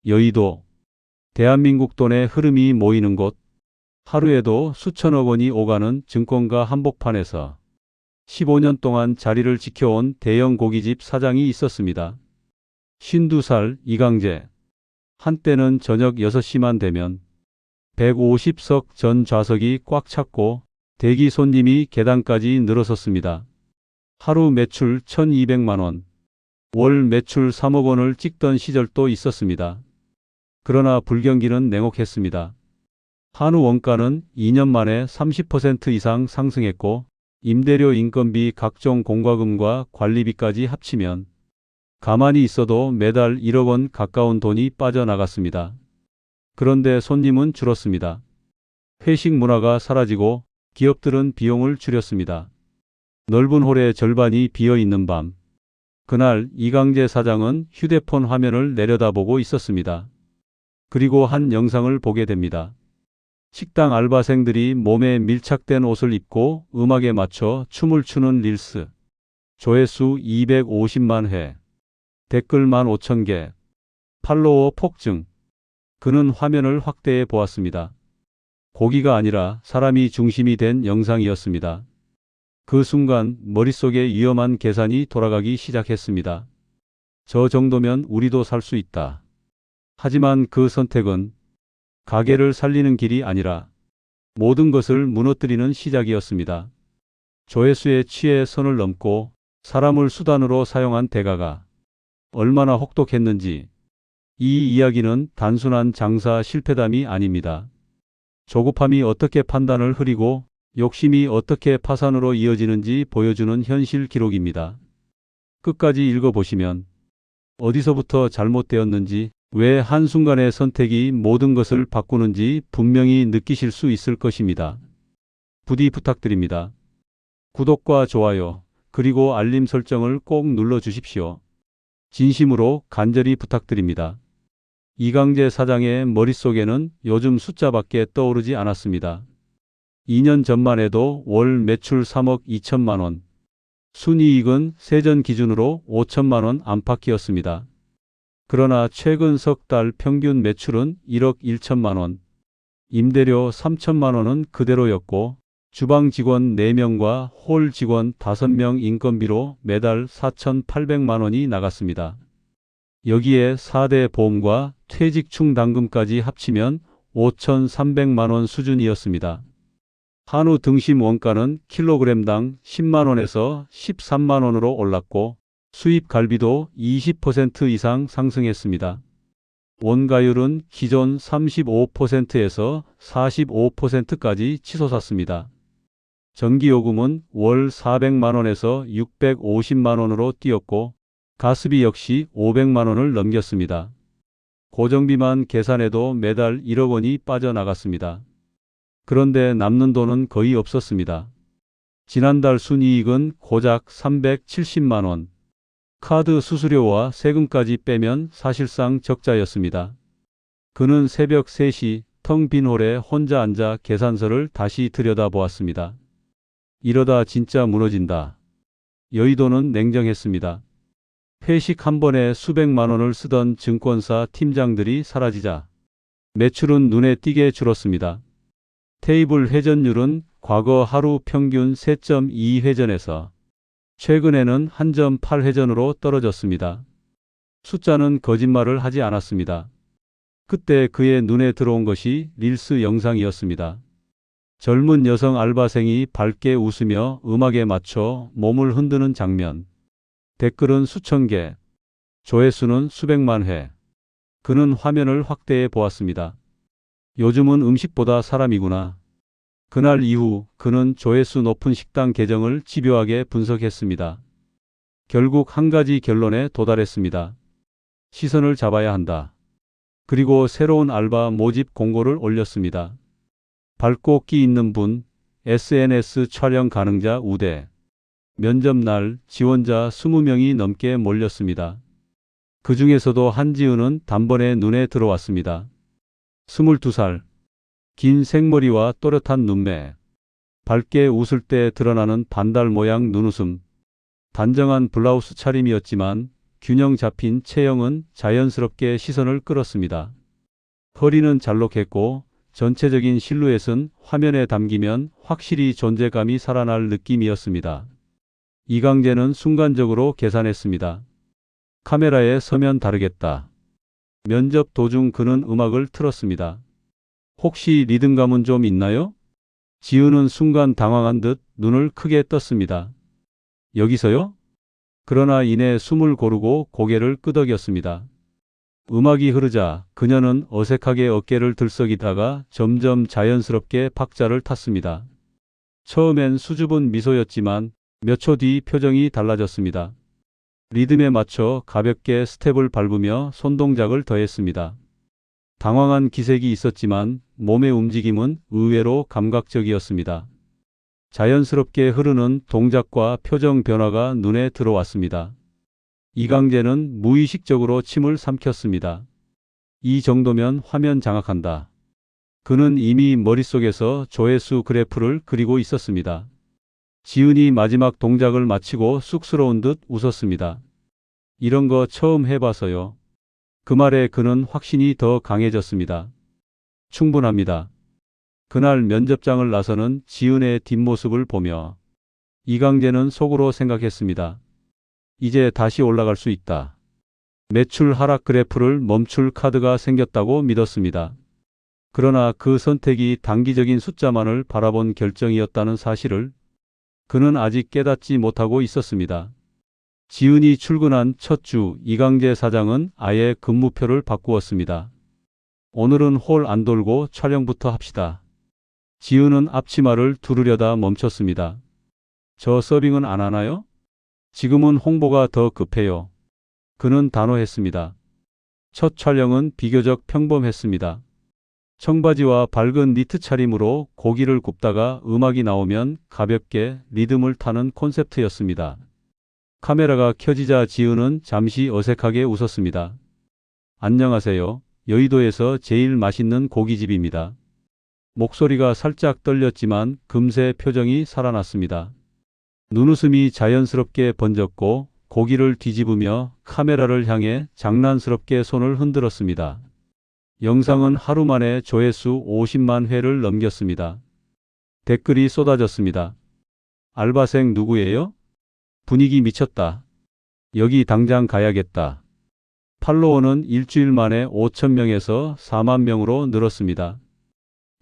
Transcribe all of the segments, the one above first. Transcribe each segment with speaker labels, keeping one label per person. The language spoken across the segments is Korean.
Speaker 1: 여의도. 대한민국 돈의 흐름이 모이는 곳. 하루에도 수천억 원이 오가는 증권가 한복판에서 15년 동안 자리를 지켜온 대형 고깃집 사장이 있었습니다. 52살 이강재. 한때는 저녁 6시만 되면 150석 전 좌석이 꽉 찼고 대기 손님이 계단까지 늘어섰습니다. 하루 매출 1200만 원, 월 매출 3억 원을 찍던 시절도 있었습니다. 그러나 불경기는 냉혹했습니다. 한우 원가는 2년 만에 30% 이상 상승했고 임대료, 인건비, 각종 공과금과 관리비까지 합치면 가만히 있어도 매달 1억 원 가까운 돈이 빠져나갔습니다. 그런데 손님은 줄었습니다. 회식 문화가 사라지고 기업들은 비용을 줄였습니다. 넓은 홀의 절반이 비어있는 밤. 그날 이강재 사장은 휴대폰 화면을 내려다보고 있었습니다. 그리고 한 영상을 보게 됩니다. 식당 알바생들이 몸에 밀착된 옷을 입고 음악에 맞춰 춤을 추는 릴스. 조회수 250만 회. 댓글 15,000개. 팔로워 폭증. 그는 화면을 확대해 보았습니다. 고기가 아니라 사람이 중심이 된 영상이었습니다. 그 순간 머릿속에 위험한 계산이 돌아가기 시작했습니다. 저 정도면 우리도 살 수 있다. 하지만 그 선택은 가게를 살리는 길이 아니라 모든 것을 무너뜨리는 시작이었습니다. 조회수에 취해 선을 넘고 사람을 수단으로 사용한 대가가 얼마나 혹독했는지. 이 이야기는 단순한 장사 실패담이 아닙니다. 조급함이 어떻게 판단을 흐리고 욕심이 어떻게 파산으로 이어지는지 보여주는 현실 기록입니다. 끝까지 읽어보시면 어디서부터 잘못되었는지, 왜 한순간의 선택이 모든 것을 바꾸는지 분명히 느끼실 수 있을 것입니다. 부디 부탁드립니다. 구독과 좋아요, 그리고 알림 설정을 꼭 눌러주십시오. 진심으로 간절히 부탁드립니다. 이강재 사장의 머릿속에는 요즘 숫자밖에 떠오르지 않았습니다. 2년 전만 해도 월 매출 3억 2천만 원, 순이익은 세전 기준으로 5천만 원 안팎이었습니다. 그러나 최근 석 달 평균 매출은 1억 1천만 원, 임대료 3천만 원은 그대로였고 주방 직원 4명과 홀 직원 5명 인건비로 매달 4,800만 원이 나갔습니다. 여기에 4대 보험과 퇴직 충당금까지 합치면 5,300만 원 수준이었습니다. 한우 등심 원가는 킬로그램당 10만 원에서 13만 원으로 올랐고 수입 갈비도 20% 이상 상승했습니다. 원가율은 기존 35%에서 45%까지 치솟았습니다. 전기요금은 월 400만 원에서 650만 원으로 뛰었고 가스비 역시 500만 원을 넘겼습니다. 고정비만 계산해도 매달 1억 원이 빠져나갔습니다. 그런데 남는 돈은 거의 없었습니다. 지난달 순이익은 고작 370만 원. 카드 수수료와 세금까지 빼면 사실상 적자였습니다. 그는 새벽 3시 텅 빈 홀에 혼자 앉아 계산서를 다시 들여다보았습니다. 이러다 진짜 무너진다. 여의도는 냉정했습니다. 회식 한 번에 수백만 원을 쓰던 증권사 팀장들이 사라지자 매출은 눈에 띄게 줄었습니다. 테이블 회전율은 과거 하루 평균 3.2회전에서 최근에는 1.8회전으로 떨어졌습니다. 숫자는 거짓말을 하지 않았습니다. 그때 그의 눈에 들어온 것이 릴스 영상이었습니다. 젊은 여성 알바생이 밝게 웃으며 음악에 맞춰 몸을 흔드는 장면. 댓글은 수천 개, 조회수는 수백만 회. 그는 화면을 확대해 보았습니다. 요즘은 음식보다 사람이구나. 그날 이후 그는 조회수 높은 식당 계정을 집요하게 분석했습니다. 결국 한 가지 결론에 도달했습니다. 시선을 잡아야 한다. 그리고 새로운 알바 모집 공고를 올렸습니다. 밝고 끼 있는 분, SNS 촬영 가능자 우대. 면접 날 지원자 20명이 넘게 몰렸습니다. 그 중에서도 한지은은 단번에 눈에 들어왔습니다. 22살. 긴 생머리와 또렷한 눈매. 밝게 웃을 때 드러나는 반달 모양 눈웃음. 단정한 블라우스 차림이었지만 균형 잡힌 체형은 자연스럽게 시선을 끌었습니다. 허리는 잘록했고 전체적인 실루엣은 화면에 담기면 확실히 존재감이 살아날 느낌이었습니다. 이강재는 순간적으로 계산했습니다. 카메라에 서면 다르겠다. 면접 도중 그는 음악을 틀었습니다. 혹시 리듬감은 좀 있나요? 지은은 순간 당황한 듯 눈을 크게 떴습니다. 여기서요? 그러나 이내 숨을 고르고 고개를 끄덕였습니다. 음악이 흐르자 그녀는 어색하게 어깨를 들썩이다가 점점 자연스럽게 박자를 탔습니다. 처음엔 수줍은 미소였지만 몇 초 뒤 표정이 달라졌습니다. 리듬에 맞춰 가볍게 스텝을 밟으며 손동작을 더했습니다. 당황한 기색이 있었지만 몸의 움직임은 의외로 감각적이었습니다. 자연스럽게 흐르는 동작과 표정 변화가 눈에 들어왔습니다. 이강재는 무의식적으로 침을 삼켰습니다. 이 정도면 화면 장악한다. 그는 이미 머릿속에서 조회수 그래프를 그리고 있었습니다. 지은이 마지막 동작을 마치고 쑥스러운 듯 웃었습니다. 이런 거 처음 해봐서요. 그 말에 그는 확신이 더 강해졌습니다. 충분합니다. 그날 면접장을 나서는 지은의 뒷모습을 보며 이강재는 속으로 생각했습니다. 이제 다시 올라갈 수 있다. 매출 하락 그래프를 멈출 카드가 생겼다고 믿었습니다. 그러나 그 선택이 단기적인 숫자만을 바라본 결정이었다는 사실을 그는 아직 깨닫지 못하고 있었습니다. 지은이 출근한 첫 주 이강재 사장은 아예 근무표를 바꾸었습니다. 오늘은 홀 안 돌고 촬영부터 합시다. 지은은 앞치마를 두르려다 멈췄습니다. 저 서빙은 안 하나요? 지금은 홍보가 더 급해요. 그는 단호했습니다. 첫 촬영은 비교적 평범했습니다. 청바지와 밝은 니트 차림으로 고기를 굽다가 음악이 나오면 가볍게 리듬을 타는 콘셉트였습니다. 카메라가 켜지자 지은은 잠시 어색하게 웃었습니다. 안녕하세요. 여의도에서 제일 맛있는 고깃집입니다. 목소리가 살짝 떨렸지만 금세 표정이 살아났습니다. 눈웃음이 자연스럽게 번졌고 고기를 뒤집으며 카메라를 향해 장난스럽게 손을 흔들었습니다. 영상은 하루 만에 조회수 50만 회를 넘겼습니다. 댓글이 쏟아졌습니다. 알바생 누구예요? 분위기 미쳤다. 여기 당장 가야겠다. 팔로워는 일주일 만에 5,000명에서 4만 명으로 늘었습니다.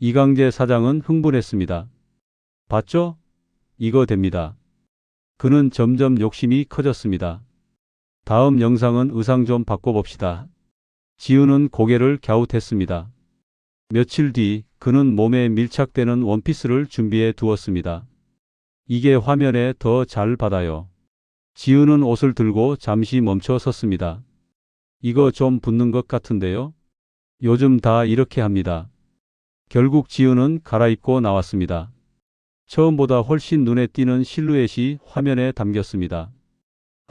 Speaker 1: 이강재 사장은 흥분했습니다. 봤죠? 이거 됩니다. 그는 점점 욕심이 커졌습니다. 다음 영상은 의상 좀 바꿔봅시다. 지은은 고개를 갸웃했습니다. 며칠 뒤 그는 몸에 밀착되는 원피스를 준비해 두었습니다. 이게 화면에 더 잘 받아요. 지은은 옷을 들고 잠시 멈춰 섰습니다. 이거 좀 붙는 것 같은데요? 요즘 다 이렇게 합니다. 결국 지은은 갈아입고 나왔습니다. 처음보다 훨씬 눈에 띄는 실루엣이 화면에 담겼습니다.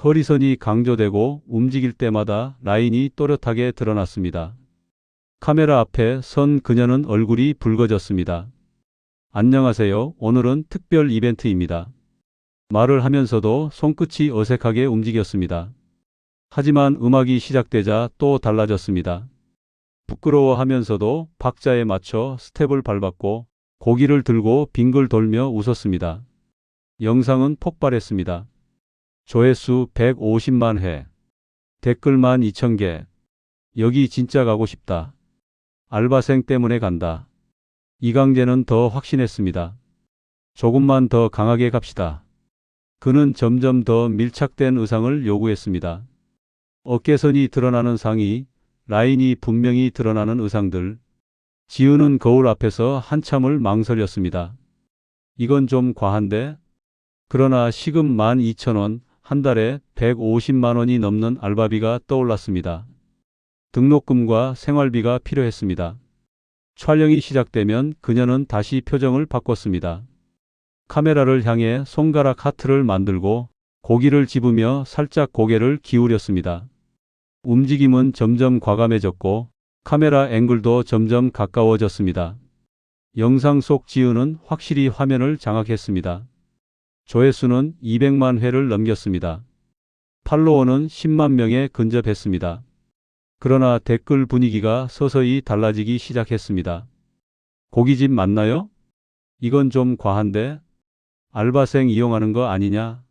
Speaker 1: 허리선이 강조되고 움직일 때마다 라인이 또렷하게 드러났습니다. 카메라 앞에 선 그녀는 얼굴이 붉어졌습니다. 안녕하세요. 오늘은 특별 이벤트입니다. 말을 하면서도 손끝이 어색하게 움직였습니다. 하지만 음악이 시작되자 또 달라졌습니다. 부끄러워하면서도 박자에 맞춰 스텝을 밟았고 고기를 들고 빙글 돌며 웃었습니다. 영상은 폭발했습니다. 조회수 150만 회, 댓글 12,000개. 여기 진짜 가고 싶다. 알바생 때문에 간다. 이강재는 더 확신했습니다. 조금만 더 강하게 갑시다. 그는 점점 더 밀착된 의상을 요구했습니다. 어깨선이 드러나는 상의, 라인이 분명히 드러나는 의상들. 지은은 거울 앞에서 한참을 망설였습니다. 이건 좀 과한데? 그러나 시급 12,000원, 한 달에 150만 원이 넘는 알바비가 떠올랐습니다. 등록금과 생활비가 필요했습니다. 촬영이 시작되면 그녀는 다시 표정을 바꿨습니다. 카메라를 향해 손가락 하트를 만들고 고기를 집으며 살짝 고개를 기울였습니다. 움직임은 점점 과감해졌고 카메라 앵글도 점점 가까워졌습니다. 영상 속 지은은 확실히 화면을 장악했습니다. 조회수는 200만 회를 넘겼습니다. 팔로워는 10만 명에 근접했습니다. 그러나 댓글 분위기가 서서히 달라지기 시작했습니다. 고깃집 맞나요? 이건 좀 과한데? 알바생 이용하는 거 아니냐?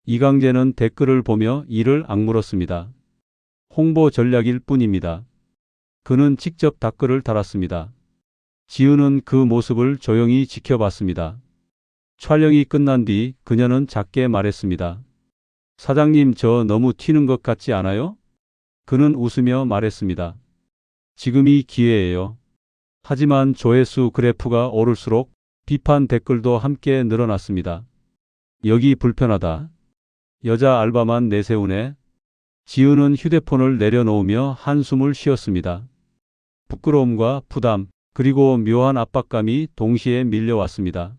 Speaker 1: 이강재는 댓글을 보며 이를 악물었습니다. 홍보 전략일 뿐입니다. 그는 직접 댓글을 달았습니다. 지은은 그 모습을 조용히 지켜봤습니다. 촬영이 끝난 뒤 그녀는 작게 말했습니다. 사장님, 저 너무 튀는 것 같지 않아요? 그는 웃으며 말했습니다. 지금이 기회예요. 하지만 조회수 그래프가 오를수록 비판 댓글도 함께 늘어났습니다. 여기 불편하다. 여자 알바만 내세우네. 지은은 휴대폰을 내려놓으며 한숨을 쉬었습니다. 부끄러움과 부담, 그리고 묘한 압박감이 동시에 밀려왔습니다.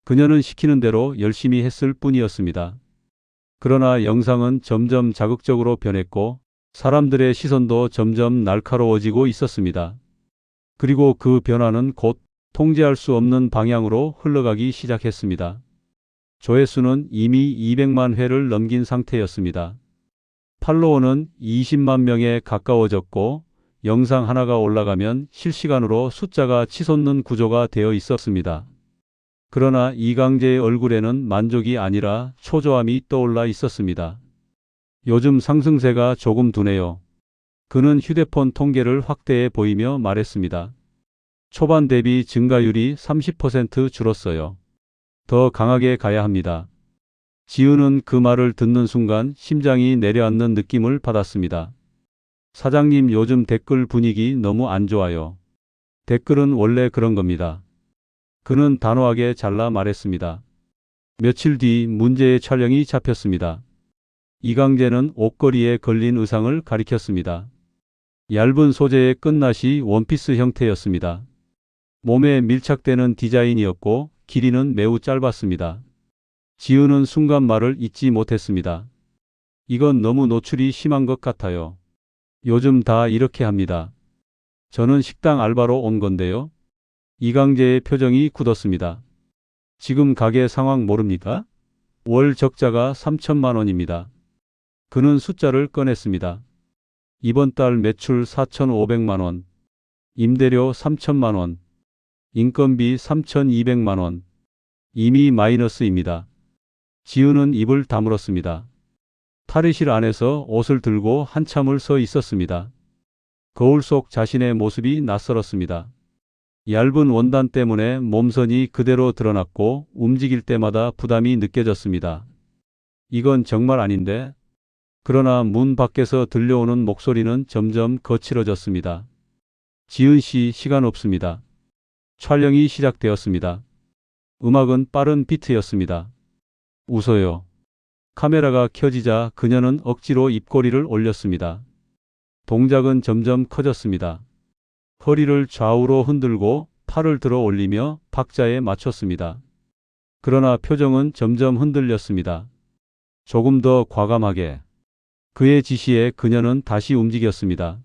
Speaker 1: 그녀는 시키는 대로 열심히 했을 뿐이었습니다. 그러나 영상은 점점 자극적으로 변했고 사람들의 시선도 점점 날카로워지고 있었습니다. 그리고 그 변화는 곧 통제할 수 없는 방향으로 흘러가기 시작했습니다. 조회수는 이미 200만 회를 넘긴 상태였습니다. 팔로워는 20만 명에 가까워졌고 영상 하나가 올라가면 실시간으로 숫자가 치솟는 구조가 되어 있었습니다. 그러나 이강재의 얼굴에는 만족이 아니라 초조함이 떠올라 있었습니다. 요즘 상승세가 조금 두네요. 그는 휴대폰 통계를 확대해 보이며 말했습니다. 초반 대비 증가율이 30% 줄었어요. 더 강하게 가야 합니다. 지은은 그 말을 듣는 순간 심장이 내려앉는 느낌을 받았습니다. 사장님, 요즘 댓글 분위기 너무 안 좋아요. 댓글은 원래 그런 겁니다. 그는 단호하게 잘라 말했습니다. 며칠 뒤 문제의 촬영이 잡혔습니다. 이강재는 옷걸이에 걸린 의상을 가리켰습니다. 얇은 소재의 끝낫이 원피스 형태였습니다. 몸에 밀착되는 디자인이었고 길이는 매우 짧았습니다. 지은은 순간 말을 잇지 못했습니다. 이건 너무 노출이 심한 것 같아요. 요즘 다 이렇게 합니다. 저는 식당 알바로 온 건데요. 이강재의 표정이 굳었습니다. 지금 가게 상황 모릅니까? 월 적자가 3천만 원입니다. 그는 숫자를 꺼냈습니다. 이번 달 매출 4,500만 원, 임대료 3천만 원, 인건비 3,200만 원. 이미 마이너스입니다. 지은은 입을 다물었습니다. 탈의실 안에서 옷을 들고 한참을 서 있었습니다. 거울 속 자신의 모습이 낯설었습니다. 얇은 원단 때문에 몸선이 그대로 드러났고 움직일 때마다 부담이 느껴졌습니다. 이건 정말 아닌데? 그러나 문 밖에서 들려오는 목소리는 점점 거칠어졌습니다. 지은 씨, 시간 없습니다. 촬영이 시작되었습니다. 음악은 빠른 비트였습니다. 웃어요. 카메라가 켜지자 그녀는 억지로 입꼬리를 올렸습니다. 동작은 점점 커졌습니다. 허리를 좌우로 흔들고 팔을 들어 올리며 박자에 맞췄습니다. 그러나 표정은 점점 흔들렸습니다. 조금 더 과감하게. 그의 지시에 그녀는 다시 움직였습니다.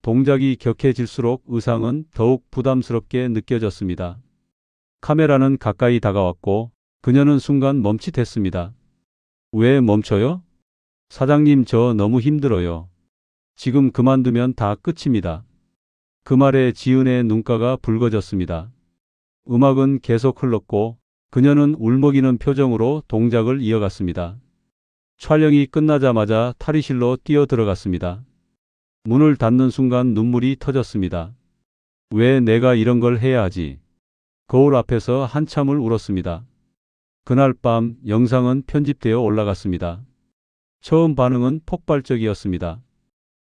Speaker 1: 동작이 격해질수록 의상은 더욱 부담스럽게 느껴졌습니다. 카메라는 가까이 다가왔고 그녀는 순간 멈칫했습니다. 왜 멈춰요? 사장님, 저 너무 힘들어요. 지금 그만두면 다 끝입니다. 그 말에 지은의 눈가가 붉어졌습니다. 음악은 계속 흘렀고 그녀는 울먹이는 표정으로 동작을 이어갔습니다. 촬영이 끝나자마자 탈의실로 뛰어들어갔습니다. 문을 닫는 순간 눈물이 터졌습니다. 왜 내가 이런 걸 해야 하지? 거울 앞에서 한참을 울었습니다. 그날 밤 영상은 편집되어 올라갔습니다. 처음 반응은 폭발적이었습니다.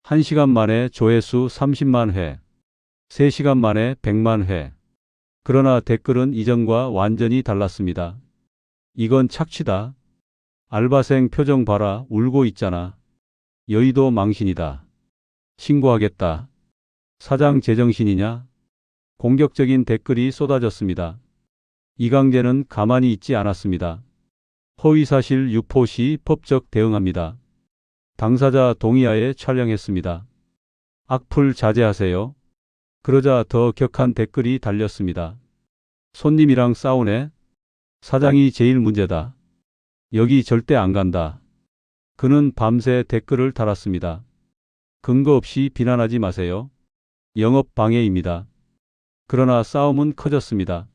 Speaker 1: 1시간 만에 조회수 30만 회, 3시간 만에 100만 회. 그러나 댓글은 이전과 완전히 달랐습니다. 이건 착취다. 알바생 표정 봐라, 울고 있잖아. 여의도 망신이다. 신고하겠다. 사장 제정신이냐? 공격적인 댓글이 쏟아졌습니다. 이강재는 가만히 있지 않았습니다. 허위사실 유포 시 법적 대응합니다. 당사자 동의하에 촬영했습니다. 악플 자제하세요. 그러자 더 격한 댓글이 달렸습니다. 손님이랑 싸우네. 사장이 제일 문제다. 여기 절대 안 간다. 그는 밤새 댓글을 달았습니다. 근거 없이 비난하지 마세요. 영업 방해입니다. 그러나 싸움은 커졌습니다.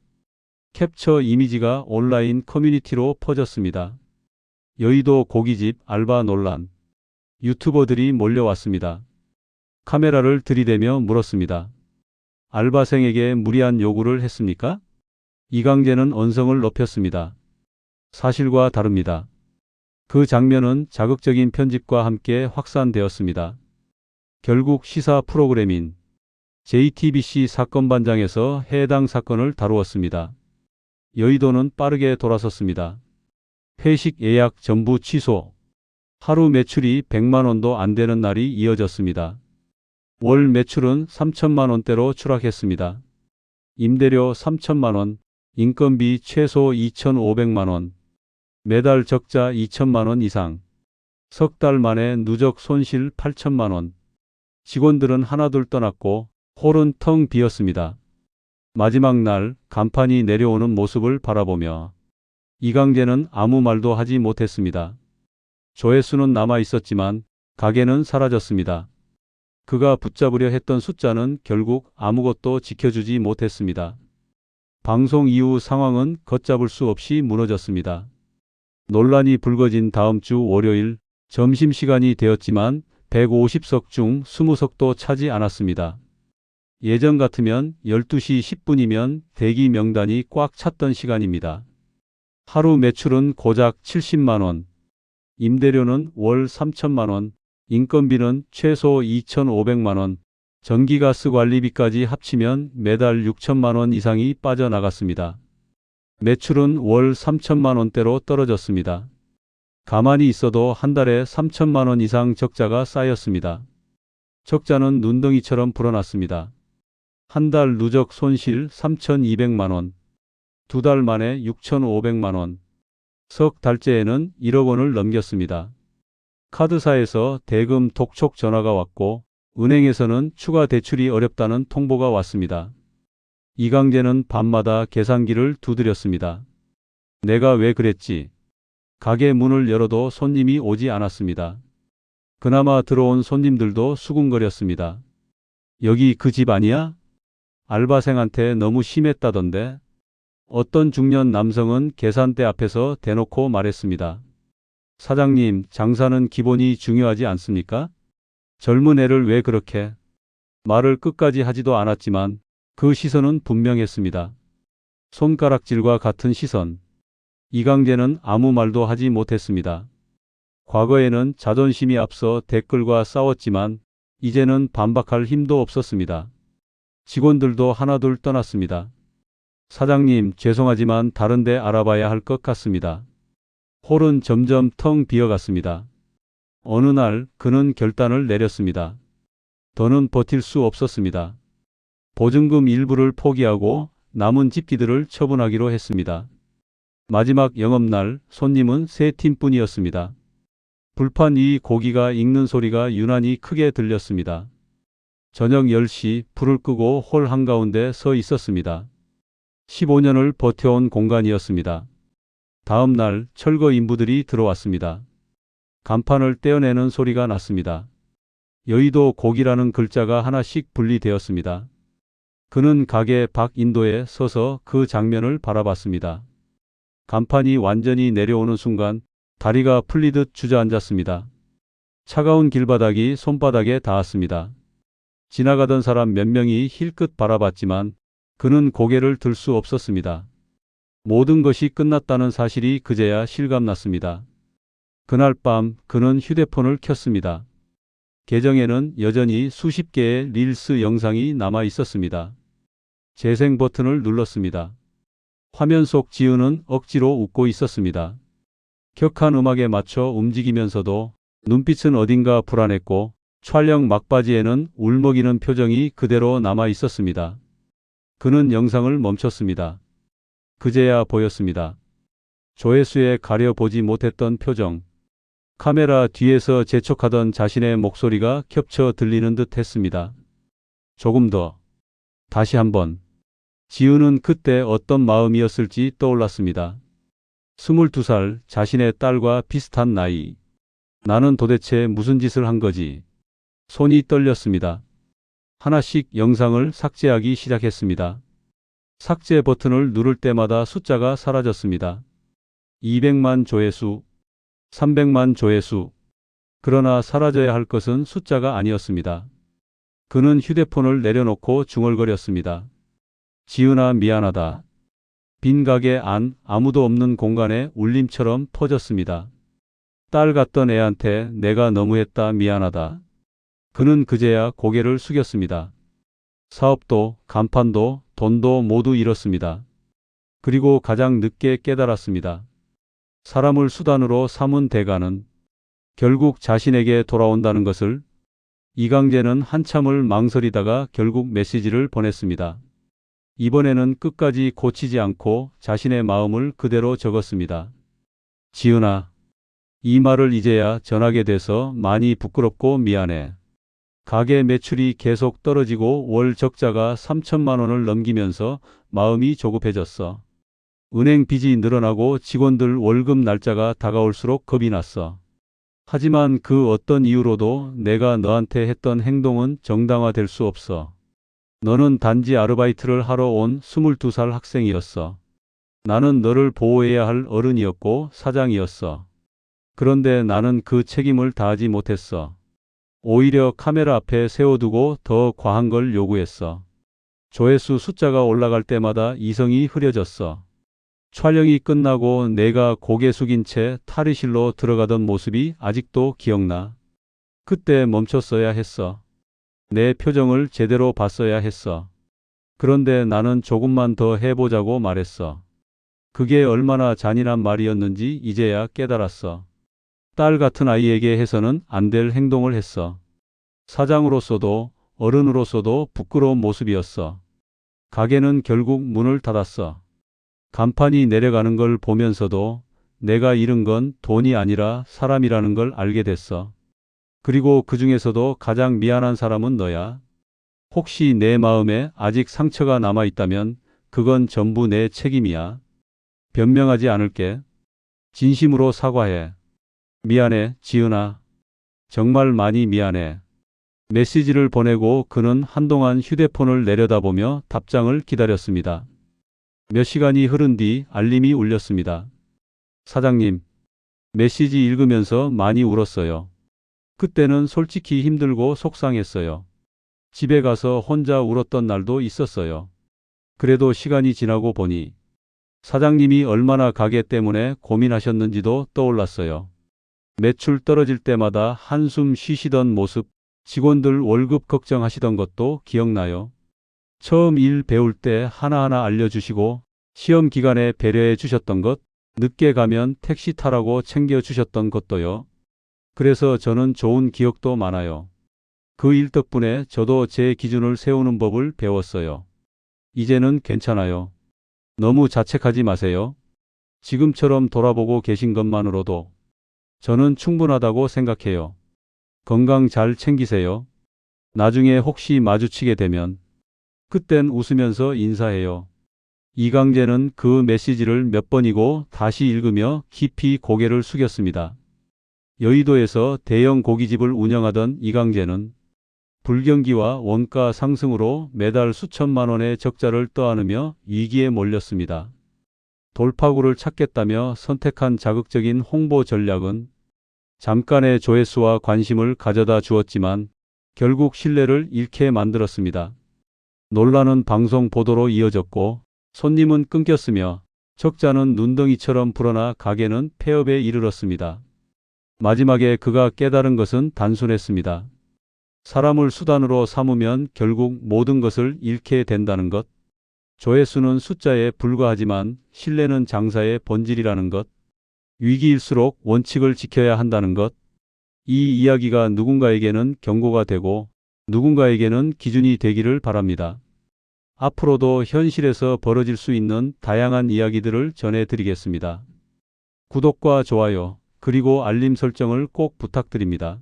Speaker 1: 캡처 이미지가 온라인 커뮤니티로 퍼졌습니다. 여의도 고깃집 알바 논란. 유튜버들이 몰려왔습니다. 카메라를 들이대며 물었습니다. 알바생에게 무리한 요구를 했습니까? 이강재는 언성을 높였습니다. 사실과 다릅니다. 그 장면은 자극적인 편집과 함께 확산되었습니다. 결국 시사 프로그램인 JTBC 사건반장에서 해당 사건을 다루었습니다. 여의도는 빠르게 돌아섰습니다. 회식 예약 전부 취소. 하루 매출이 100만 원도 안 되는 날이 이어졌습니다. 월 매출은 3천만 원대로 추락했습니다. 임대료 3천만 원, 인건비 최소 2,500만 원, 매달 적자 2천만 원 이상, 석 달 만에 누적 손실 8천만 원. 직원들은 하나둘 떠났고 홀은 텅 비었습니다. 마지막 날 간판이 내려오는 모습을 바라보며 이강재는 아무 말도 하지 못했습니다. 조회수는 남아 있었지만 가게는 사라졌습니다. 그가 붙잡으려 했던 숫자는 결국 아무것도 지켜주지 못했습니다. 방송 이후 상황은 걷잡을 수 없이 무너졌습니다. 논란이 불거진 다음 주 월요일 점심시간이 되었지만 150석 중 20석도 차지 않았습니다. 예전 같으면 12시 10분이면 대기 명단이 꽉 찼던 시간입니다. 하루 매출은 고작 70만 원, 임대료는 월 3천만 원, 인건비는 최소 2,500만 원, 전기가스 관리비까지 합치면 매달 6천만 원 이상이 빠져나갔습니다. 매출은 월 3천만 원대로 떨어졌습니다. 가만히 있어도 한 달에 3천만 원 이상 적자가 쌓였습니다. 적자는 눈덩이처럼 불어났습니다. 한 달 누적 손실 3,200만 원, 두 달 만에 6,500만 원, 석 달째에는 1억 원을 넘겼습니다. 카드사에서 대금 독촉 전화가 왔고 은행에서는 추가 대출이 어렵다는 통보가 왔습니다. 이강재는 밤마다 계산기를 두드렸습니다. 내가 왜 그랬지? 가게 문을 열어도 손님이 오지 않았습니다. 그나마 들어온 손님들도 수군거렸습니다. 여기 그 집 아니야? 알바생한테 너무 심했다던데? 어떤 중년 남성은 계산대 앞에서 대놓고 말했습니다. 사장님, 장사는 기본이 중요하지 않습니까? 젊은 애를 왜 그렇게? 말을 끝까지 하지도 않았지만 그 시선은 분명했습니다. 손가락질과 같은 시선. 이강재는 아무 말도 하지 못했습니다. 과거에는 자존심이 앞서 댓글과 싸웠지만 이제는 반박할 힘도 없었습니다. 직원들도 하나둘 떠났습니다. 사장님, 죄송하지만 다른 데 알아봐야 할 것 같습니다. 홀은 점점 텅 비어갔습니다. 어느 날 그는 결단을 내렸습니다. 더는 버틸 수 없었습니다. 보증금 일부를 포기하고 남은 집기들을 처분하기로 했습니다. 마지막 영업날 손님은 세 팀뿐이었습니다. 불판 위 고기가 익는 소리가 유난히 크게 들렸습니다. 저녁 10시 불을 끄고 홀 한가운데 서 있었습니다. 15년을 버텨온 공간이었습니다. 다음 날 철거 인부들이 들어왔습니다. 간판을 떼어내는 소리가 났습니다. 여의도 고기라는 글자가 하나씩 분리되었습니다. 그는 가게 밖인도에 서서 그 장면을 바라봤습니다. 간판이 완전히 내려오는 순간 다리가 풀리듯 주저앉았습니다. 차가운 길바닥이 손바닥에 닿았습니다. 지나가던 사람 몇 명이 힐끗 바라봤지만 그는 고개를 들 수 없었습니다. 모든 것이 끝났다는 사실이 그제야 실감났습니다. 그날 밤 그는 휴대폰을 켰습니다. 계정에는 여전히 수십 개의 릴스 영상이 남아 있었습니다. 재생 버튼을 눌렀습니다. 화면 속 지은은 억지로 웃고 있었습니다. 격한 음악에 맞춰 움직이면서도 눈빛은 어딘가 불안했고 촬영 막바지에는 울먹이는 표정이 그대로 남아 있었습니다. 그는 영상을 멈췄습니다. 그제야 보였습니다. 조회수에 가려보지 못했던 표정. 카메라 뒤에서 재촉하던 자신의 목소리가 겹쳐 들리는 듯 했습니다. 조금 더. 다시 한번. 지은은 그때 어떤 마음이었을지 떠올랐습니다. 22살, 자신의 딸과 비슷한 나이. 나는 도대체 무슨 짓을 한 거지? 손이 떨렸습니다. 하나씩 영상을 삭제하기 시작했습니다. 삭제 버튼을 누를 때마다 숫자가 사라졌습니다. 200만 조회수, 300만 조회수. 그러나 사라져야 할 것은 숫자가 아니었습니다. 그는 휴대폰을 내려놓고 중얼거렸습니다. 지은아, 미안하다. 빈 가게 안 아무도 없는 공간에 울림처럼 퍼졌습니다. 딸 같던 애한테 내가 너무했다, 미안하다. 그는 그제야 고개를 숙였습니다. 사업도, 간판도, 돈도 모두 잃었습니다. 그리고 가장 늦게 깨달았습니다. 사람을 수단으로 삼은 대가는 결국 자신에게 돌아온다는 것을. 이강재는 한참을 망설이다가 결국 메시지를 보냈습니다. 이번에는 끝까지 고치지 않고 자신의 마음을 그대로 적었습니다. 지은아, 이 말을 이제야 전하게 돼서 많이 부끄럽고 미안해. 가게 매출이 계속 떨어지고 월 적자가 3천만 원을 넘기면서 마음이 조급해졌어. 은행 빚이 늘어나고 직원들 월급 날짜가 다가올수록 겁이 났어. 하지만 그 어떤 이유로도 내가 너한테 했던 행동은 정당화될 수 없어. 너는 단지 아르바이트를 하러 온 22살 학생이었어. 나는 너를 보호해야 할 어른이었고 사장이었어. 그런데 나는 그 책임을 다하지 못했어. 오히려 카메라 앞에 세워두고 더 과한 걸 요구했어. 조회수 숫자가 올라갈 때마다 이성이 흐려졌어. 촬영이 끝나고 내가 고개 숙인 채 탈의실로 들어가던 모습이 아직도 기억나. 그때 멈췄어야 했어. 내 표정을 제대로 봤어야 했어. 그런데 나는 조금만 더 해보자고 말했어. 그게 얼마나 잔인한 말이었는지 이제야 깨달았어. 딸 같은 아이에게 해서는 안 될 행동을 했어. 사장으로서도 어른으로서도 부끄러운 모습이었어. 가게는 결국 문을 닫았어. 간판이 내려가는 걸 보면서도 내가 잃은 건 돈이 아니라 사람이라는 걸 알게 됐어. 그리고 그 중에서도 가장 미안한 사람은 너야. 혹시 내 마음에 아직 상처가 남아있다면 그건 전부 내 책임이야. 변명하지 않을게. 진심으로 사과해. 미안해, 지은아. 정말 많이 미안해. 메시지를 보내고 그는 한동안 휴대폰을 내려다보며 답장을 기다렸습니다. 몇 시간이 흐른 뒤 알림이 울렸습니다. 사장님, 메시지 읽으면서 많이 울었어요. 그때는 솔직히 힘들고 속상했어요. 집에 가서 혼자 울었던 날도 있었어요. 그래도 시간이 지나고 보니 사장님이 얼마나 가게 때문에 고민하셨는지도 떠올랐어요. 매출 떨어질 때마다 한숨 쉬시던 모습, 직원들 월급 걱정하시던 것도 기억나요. 처음 일 배울 때 하나하나 알려주시고 시험 기간에 배려해 주셨던 것, 늦게 가면 택시 타라고 챙겨주셨던 것도요. 그래서 저는 좋은 기억도 많아요. 그 일 덕분에 저도 제 기준을 세우는 법을 배웠어요. 이제는 괜찮아요. 너무 자책하지 마세요. 지금처럼 돌아보고 계신 것만으로도 저는 충분하다고 생각해요. 건강 잘 챙기세요. 나중에 혹시 마주치게 되면 그땐 웃으면서 인사해요. 이강재는 그 메시지를 몇 번이고 다시 읽으며 깊이 고개를 숙였습니다. 여의도에서 대형 고깃집을 운영하던 이강재는 불경기와 원가 상승으로 매달 수천만 원의 적자를 떠안으며 위기에 몰렸습니다. 돌파구를 찾겠다며 선택한 자극적인 홍보 전략은 잠깐의 조회수와 관심을 가져다 주었지만 결국 신뢰를 잃게 만들었습니다. 논란은 방송 보도로 이어졌고 손님은 끊겼으며 적자는 눈덩이처럼 불어나 가게는 폐업에 이르렀습니다. 마지막에 그가 깨달은 것은 단순했습니다. 사람을 수단으로 삼으면 결국 모든 것을 잃게 된다는 것. 조회수는 숫자에 불과하지만 신뢰는 장사의 본질이라는 것. 위기일수록 원칙을 지켜야 한다는 것. 이 이야기가 누군가에게는 경고가 되고 누군가에게는 기준이 되기를 바랍니다. 앞으로도 현실에서 벌어질 수 있는 다양한 이야기들을 전해드리겠습니다. 구독과 좋아요, 그리고 알림 설정을 꼭 부탁드립니다.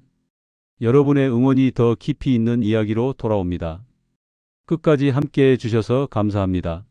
Speaker 1: 여러분의 응원이 더 깊이 있는 이야기로 돌아옵니다. 끝까지 함께해 주셔서 감사합니다.